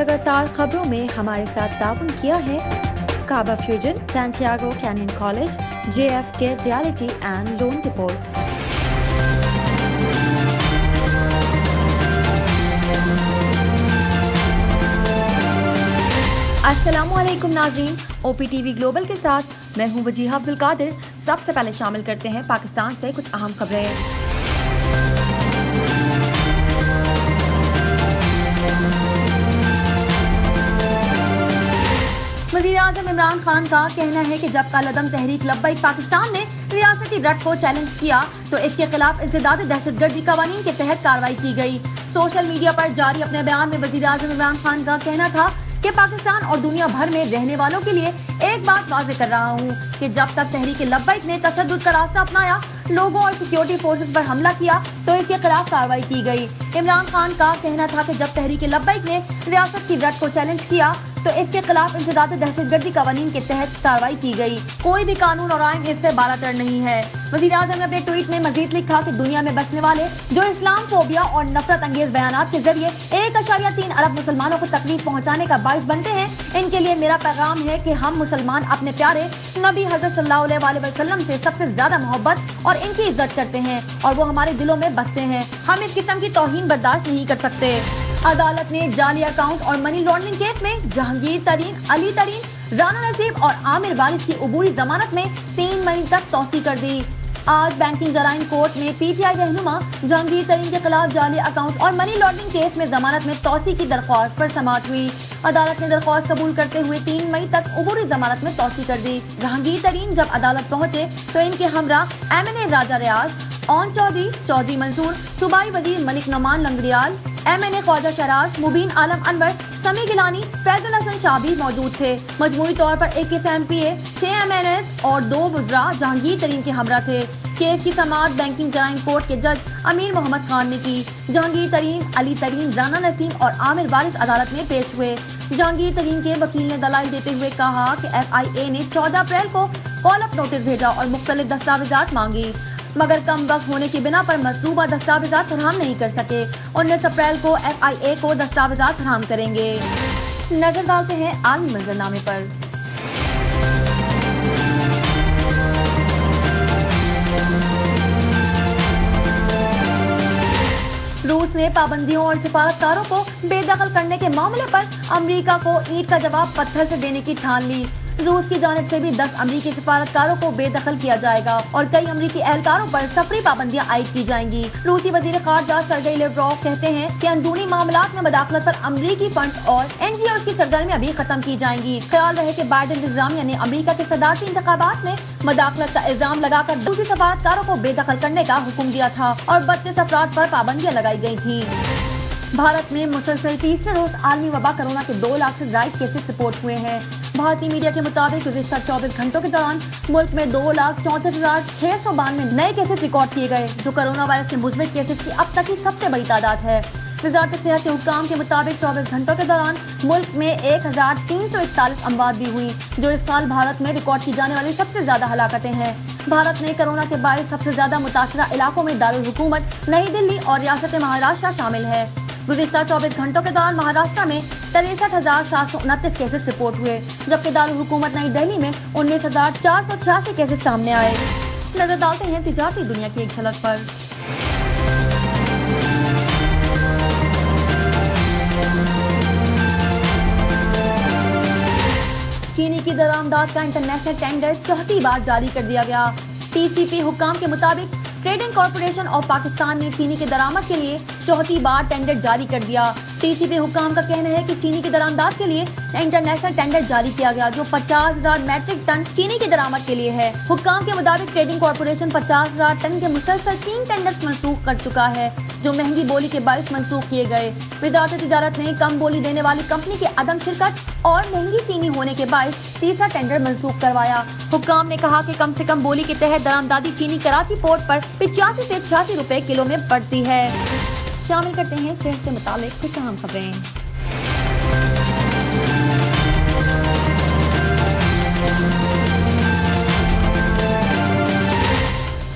लगातार खबरों में हमारे साथ ताउन किया है काबा fusion, Santiago Canyon College, JFK reality and loan report. अस्सलामुअलैकुम नाज़रीन, OPTV ग्लोबल के साथ मैं हूं वजीहा अब्दुल कादिर। सबसे पहले शामिल करते हैं पाकिस्तान से कुछ अहम खबरें। वज़ीर-ए-आज़म इमरान खान का कहना है कि जब कलअदम तहरीक लब्बैक पाकिस्तान ने रियासती रट को चैलेंज किया तो इसके खिलाफ इंसदाद दहशतगर्दी कवानीन के तहत कार्रवाई की गई। सोशल मीडिया पर जारी अपने बयान में वज़ीर-ए-आज़म इमरान खान का कहना था कि पाकिस्तान और दुनिया भर में रहने वालों के लिए एक बात वाज़ेह कर रहा हूँ कि जब तक तहरीक लब्बैक ने तशद्दुद का रास्ता अपनाया, लोगों और सिक्योरिटी फोर्सेस पर हमला किया तो इसके खिलाफ कार्रवाई की गई। इमरान खान का कहना था कि जब तहरीक लब्बैक ने रियासत की रट को चैलेंज किया तो इसके खिलाफ इंसदाद दहशतगर्दी कवानीन के तहत कार्रवाई की गई। कोई भी कानून और आइन इससे बालातर नहीं है। वज़ीर-ए-आज़म ने अपने ट्वीट में मजीद लिखा कि दुनिया में बसने वाले जो इस्लाम फोबिया और नफरत अंगेज बयानात के जरिए 1.3 अरब मुसलमानों को तकलीफ पहुंचाने का बाइस बनते हैं, इनके लिए मेरा पैगाम है कि हम मुसलमान अपने प्यारे नबी हज़रत सल्लल्लाहु अलैहि वसल्लम से सबसे ज्यादा मोहब्बत और इनकी इज्जत करते हैं और वो हमारे दिलों में बसते हैं। हम इस किस्म की तौहीन बर्दाश्त नहीं कर सकते। अदालत ने जाली अकाउंट और मनी लॉन्ड्रिंग केस में जहांगीर तरीन, अली तरीन, राना नसीब और आमिर वारिस की अबूरी जमानत में 3 मई तक तौसी कर दी। आज बैंकिंग जराइम कोर्ट में PTI रहनुमा जहांगीर तरीन के खिलाफ जाली अकाउंट और मनी लॉन्ड्रिंग केस में जमानत में तौसी की दरख्वास्त पर समाअत हुई। अदालत ने दरख्वास्त कबूल करते हुए 3 मई तक अबूरी जमानत में तौसी कर दी। जहांगीर तरीन जब अदालत पहुंचे तो इनके हमरा MNA राजा रियाज, ओन चौधरी मंसूर, सूबाई वजीर मलिक नौमान लंगड़ियाल, MNA ख्वाजा शराज, मुबीन आलम अनवर, समी गिलानी, फैजुल हसन शाह भी मौजूद थे। मजमूई तौर पर 21 MPA, 6 MNS और 2 वज़रा जहांगीर तरीन के हमरा थे। केस की समाअत बैंकिंग जराइम कोर्ट के जज अमीर मोहम्मद खान ने की। जहांगीर तरीन, अली तरीन, राना नसीम और आमिर वारिस अदालत में पेश हुए। जहांगीर तरीन के वकील ने दलाइल देते हुए कहा कि FIA ने 14 अप्रैल को कॉल अप नोटिस भेजा और मुख्तलिफ दस्तावेजात मांगी, मगर कम वक्त होने की बिना पर मतलूबा दस्तावेजात फराहम नहीं कर सके। 19 अप्रैल को FIA को दस्तावेजात फराहम करेंगे। नजर डालते हैं आलमी मंजरनामे पर। रूस ने पाबंदियों और सिफारतकारों को बेदखल करने के मामले पर अमेरिका को ईंट का जवाब पत्थर से देने की ठान ली। रूस की जानिब से भी 10 अमरीकी सिफारतकारों को बेदखल किया जाएगा और कई अमरीकी एहलकारों पर सफरी पाबंदियां आयद की जाएंगी। रूसी वजीर खारजा सर्गेई लेवरोव कहते हैं कि अंदरूनी मामलात में मदाखलत पर अमरीकी फंड्स और NGOs की सरगर्मियां भी खत्म की जाएंगी। ख्याल रहे कि बाइडेन इंतजामिया ने अमरीका के सदारती इंतखाबात में मदाखलत का इल्जाम लगाकर रूसी सफारतकारों को बेदखल करने का हुक्म दिया था और 32 अफराद पर पाबंदियां लगाई गई थी। भारत में मुसलसल तीसरे रोज आलमी वबा कोरोना के 2 लाख से ज्यादा केसेस रिपोर्ट हुए हैं। भारतीय मीडिया के मुताबिक गुज़िश्ता 24 घंटों के दौरान मुल्क में 2,64,692 नए केसेस रिकॉर्ड किए गए, जो कोरोना वायरस के मुस्बत केसेस की अब तक की सबसे बड़ी तादाद है। वज़ारत सेहत के हुक्काम के मुताबिक 24 घंटों के दौरान मुल्क में 1,341 अमवात भी हुई, जो इस साल भारत में रिकॉर्ड की जाने वाली सबसे ज्यादा हलाकतें हैं। भारत में कोरोना के बायस सबसे ज्यादा मुतासरा इलाकों में दारुल हुकूमत नई दिल्ली और रियासत महाराष्ट्र शामिल है। गुज़िश्ता 24 घंटों के दौरान महाराष्ट्र में 63,729 केसेस रिपोर्ट हुए, जबकि दारुल हुकूमत नई दिल्ली में 19,486 केसेस सामने आए। नजर डालते हैं तिजारती दुनिया की एक झलक पर। चीनी की दरामदाद का इंटरनेशनल टेंडर चौथी बार जारी कर दिया गया। TCP हुक्काम के मुताबिक ट्रेडिंग कॉर्पोरेशन ऑफ पाकिस्तान ने चीनी के दरामद के लिए चौथी बार टेंडर जारी कर दिया। TCP हुक्काम का कहना है कि चीनी की दरामदाद के लिए इंटरनेशनल टेंडर जारी किया गया, जो 50,000 मैट्रिक टन चीनी की दरामद के लिए है। हुक्काम के मुताबिक ट्रेडिंग कॉर्पोरेशन 50,000 टन के मुसलसल 3 टेंडर्स मंसूख कर चुका है, जो महंगी बोली के बायस मंसूख किए गए। वज़ारत तिजारत ने कम बोली देने वाली कंपनी के अदम शिरकत और महंगी चीनी होने के बायस तीसरा टेंडर मंसूख करवाया। हुक्काम ने कहा कि कम से कम बोली के तहत दरामदादी चीनी कराची पोर्ट पर 85 से 86 रुपए किलो में पड़ती है। शामिल करते हैं सेहत से मुतालिक कुछ अहम खबरें।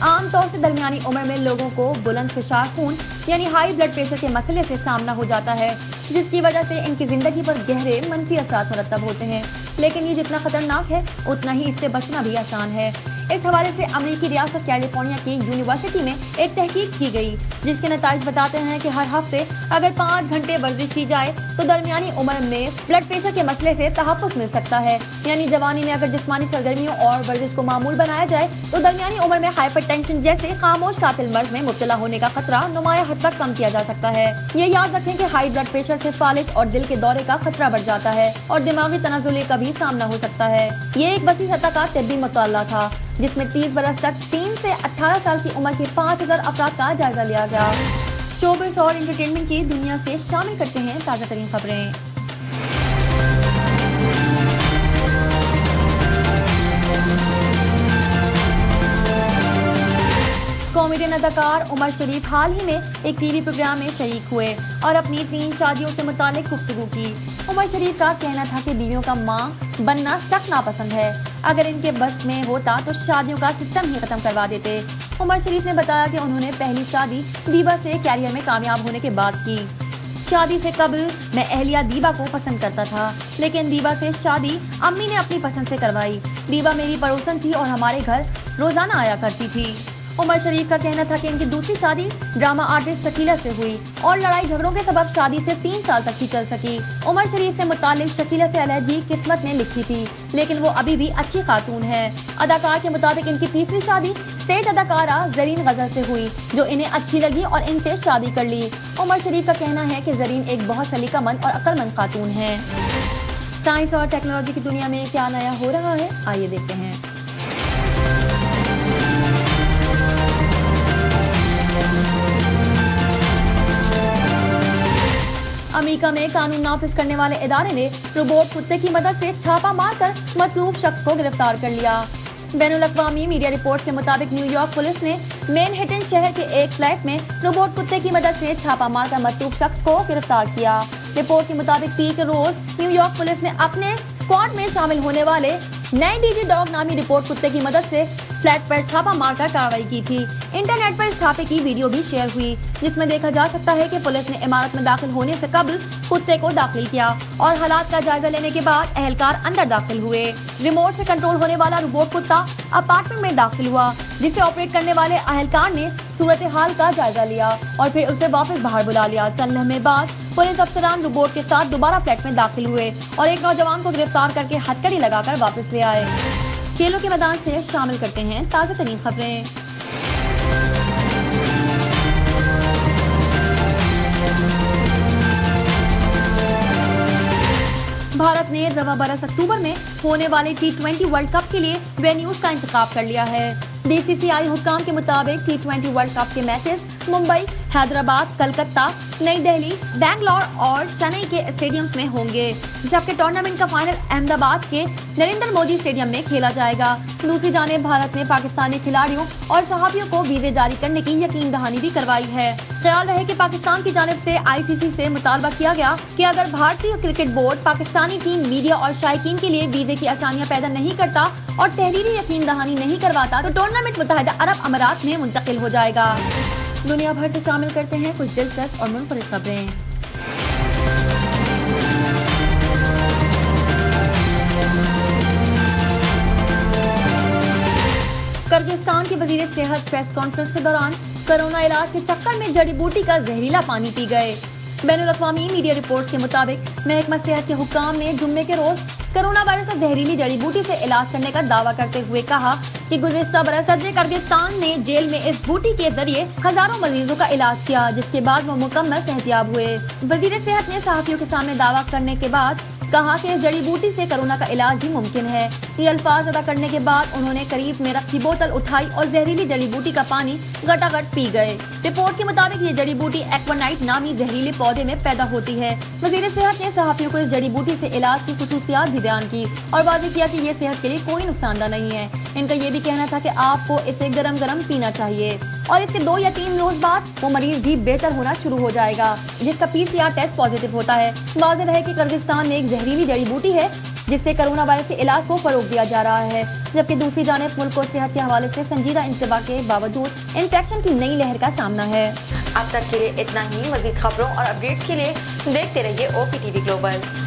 आमतौर से दरमियानी उम्र में लोगों को बुलंद फिशार खून यानी हाई ब्लड प्रेशर के मसले से सामना हो जाता है। जिस की वजह से इनकी जिंदगी पर गहरे मनफी असर मुरतब होते हैं। लेकिन ये जितना खतरनाक है उतना ही इससे बचना भी आसान है। इस हवाले से अमेरिकी रियासत कैलिफोर्निया की यूनिवर्सिटी में एक तहकीक की गई, जिसके नताइज बताते हैं कि हर हफ्ते अगर 5 घंटे वर्जिश की जाए तो दरमियानी उम्र में ब्लड प्रेशर के मसले से तहफ़्फ़ुज़ मिल सकता है। यानी जवानी में अगर जिस्मानी सरगर्मियों और वर्जिश को मामूल बनाया जाए तो दरमियानी उम्र में हाइपरटेंशन जैसे खामोश कातिल मर्ज में मुब्तला होने का खतरा नुमाया हद तक कम किया जा सकता है। ये याद रखें कि हाई ब्लड प्रेशर से फालिज और दिल के दौरे का खतरा बढ़ जाता है और दिमागी तनाजुल का भी सामना हो सकता है। ये एक वसी सतह का तिब्बी मुताला था, जिसमें 30 बरस तक 3 से 18 साल की उम्र के 5000 अफराद का जायजा लिया गया। शोबिज़ और एंटरटेनमेंट की दुनिया से शामिल करते हैं ताज़ा तरीन खबरें। कॉमेडियन अदाकार उमर शरीफ हाल ही में एक टीवी प्रोग्राम में शरीक हुए और अपनी 3 शादियों से मुतालिक गुफ्तगू की। उमर शरीफ का कहना था कि बीवियों का मां बनना सख्त नापसंद है। अगर इनके बस में होता तो शादियों का सिस्टम ही खत्म करवा देते। उमर शरीफ ने बताया कि उन्होंने पहली शादी दीबा से कैरियर में कामयाब होने के बाद की। शादी से कबल मैं अहलिया दीबा को पसंद करता था, लेकिन दीबा से शादी अम्मी ने अपनी पसंद से करवाई। दीबा मेरी पड़ोसन थी और हमारे घर रोजाना आया करती थी। उमर शरीफ का कहना था कि इनकी दूसरी शादी ड्रामा आर्टिस्ट शकीला से हुई और लड़ाई झगड़ों के सबब शादी सिर्फ 3 साल तक ही चल सकी। उमर शरीफ से मुतालिक शकीला से अलहदगी किस्मत ने लिखी थी, लेकिन वो अभी भी अच्छी खातून है। अदाकार के मुताबिक इनकी तीसरी शादी स्टेज अदाकारा जरीन गजल से हुई, जो इन्हें अच्छी लगी और इनसे शादी कर ली। उमर शरीफ का कहना है कि जरीन एक बहुत सलीकामंद और अक्लमंद खातून है। साइंस और टेक्नोलॉजी की दुनिया में क्या नया हो रहा है, आइए देखते हैं। अमेरिका में कानून नाफिज करने वाले इदारे ने रोबोट कुत्ते की मदद से छापा मारकर मतलूब शख्स को गिरफ्तार कर लिया। बैनुल-अक़वामी मीडिया रिपोर्ट्स के मुताबिक न्यूयॉर्क पुलिस ने मैनहट्टन शहर के एक फ्लैट में रोबोट कुत्ते की मदद से छापा मारकर मतलूब शख्स को गिरफ्तार किया। रिपोर्ट के मुताबिक पीर के रोज न्यूयॉर्क पुलिस ने अपने स्क्वाड में शामिल होने वाले नए डीजी डॉग नामी रिपोर्ट कुत्ते की मदद से फ्लैट पर छापा मारकर कार्रवाई की थी। इंटरनेट पर इस छापे की वीडियो भी शेयर हुई, जिसमें देखा जा सकता है कि पुलिस ने इमारत में दाखिल होने से कबल कुत्ते को दाखिल किया और हालात का जायजा लेने के बाद अहलकार अंदर दाखिल हुए। रिमोट से कंट्रोल होने वाला रोबोट कुत्ता अपार्टमेंट में दाखिल हुआ, जिसे ऑपरेट करने वाले अहलकार ने सूरत हाल का जायजा लिया और फिर उसे वापस बाहर बुला लिया। चंद लम्हे बाद पुलिस अफसरान रोबोट के साथ दोबारा फ्लैट में दाखिल हुए और एक नौजवान को गिरफ्तार करके हथकड़ी लगाकर वापस ले आए। खेलों के मैदान से शामिल करते हैं ताज़ा तरीन खबरें। भारत ने रवा बरस अक्टूबर में होने वाले T20 वर्ल्ड कप के लिए वेन्यूज का इंतखाब कर लिया है। BCCI हुक्काम के मुताबिक T20 वर्ल्ड कप के मैचेस मुंबई, हैदराबाद, कलकत्ता, नई दिल्ली, बेंगलोर और चेन्नई के स्टेडियम्स में होंगे, जबकि टूर्नामेंट का फाइनल अहमदाबाद के नरेंद्र मोदी स्टेडियम में खेला जाएगा। दूसरी जानिब भारत ने पाकिस्तानी खिलाड़ियों और सहाफियों को वीजे जारी करने की यकीन दहानी भी करवाई है। ख्याल रहे कि पाकिस्तान की जानिब से ICC से मुतालबा किया गया कि अगर भारतीय cricket board Pakistani team, media और शायकीन के लिए वीजे की आसानियां पैदा नहीं करता और तहरीरी यकीन दहानी नहीं करवाता तो टूर्नामेंट मुत्तहिदा अरब अमारात में मुंतकिल हो जाएगा। दुनिया भर से शामिल करते हैं कुछ दिलचस्प और मुनफरिद खबरें। किर्गिस्तान के वजीर सेहत प्रेस कॉन्फ्रेंस के दौरान कोरोना इलाज के चक्कर में जड़ी बूटी का जहरीला पानी पी गए। बैनुल-अक़वामी मीडिया रिपोर्ट्स के मुताबिक महकमा सेहत के हुक्काम ने जुम्मे के रोज कोरोना वायरस से जहरीली जड़ी बूटी से इलाज करने का दावा करते हुए कहा कि गुज़िश्ता बरस सदर किर्गिस्तान ने जेल में इस बूटी के जरिए हजारों मरीजों का इलाज किया, जिसके बाद वो मुकम्मल सेहतियाब हुए। वजीर सेहत ने सहाफियों के सामने दावा करने के बाद कहा कि इस जड़ी बूटी से कोरोना का इलाज भी मुमकिन है। ये अल्फाज अदा करने के बाद उन्होंने करीब में रखी बोतल उठाई और जहरीली जड़ी बूटी का पानी गटागट पी गए। रिपोर्ट के मुताबिक ये जड़ी बूटी एक्वानाइट नामी जहरीले पौधे में पैदा होती है। वजीर सेहत ने सहाफियों को इस जड़ी बूटी से इलाज की खुसूसियात भी बयान की और वाज़ेह किया कि ये सेहत के लिए कोई नुकसानदा नहीं है। इनका ये भी कहना था कि आपको इसे गरम गरम पीना चाहिए और इसके 2 या 3 रोज बाद वो मरीज भी बेहतर होना शुरू हो जाएगा, जिसका PCR टेस्ट पॉजिटिव होता है। वाज़ेह रहे कि किर्गिस्तान में एक जहरीली जड़ी बूटी है जिससे कोरोना वायरस के इलाज को फरोग दिया जा रहा है, जबकि दूसरी जानिब मुल्क को सेहत के हवाले से संजीदा इंतबा के बावजूद इन्फेक्शन की नई लहर का सामना है। اب تک کے لیے اتنا ہی. مزید خبروں اور اپڈیٹس کے لیے دیکھتے رہیے OPTV گلوبل.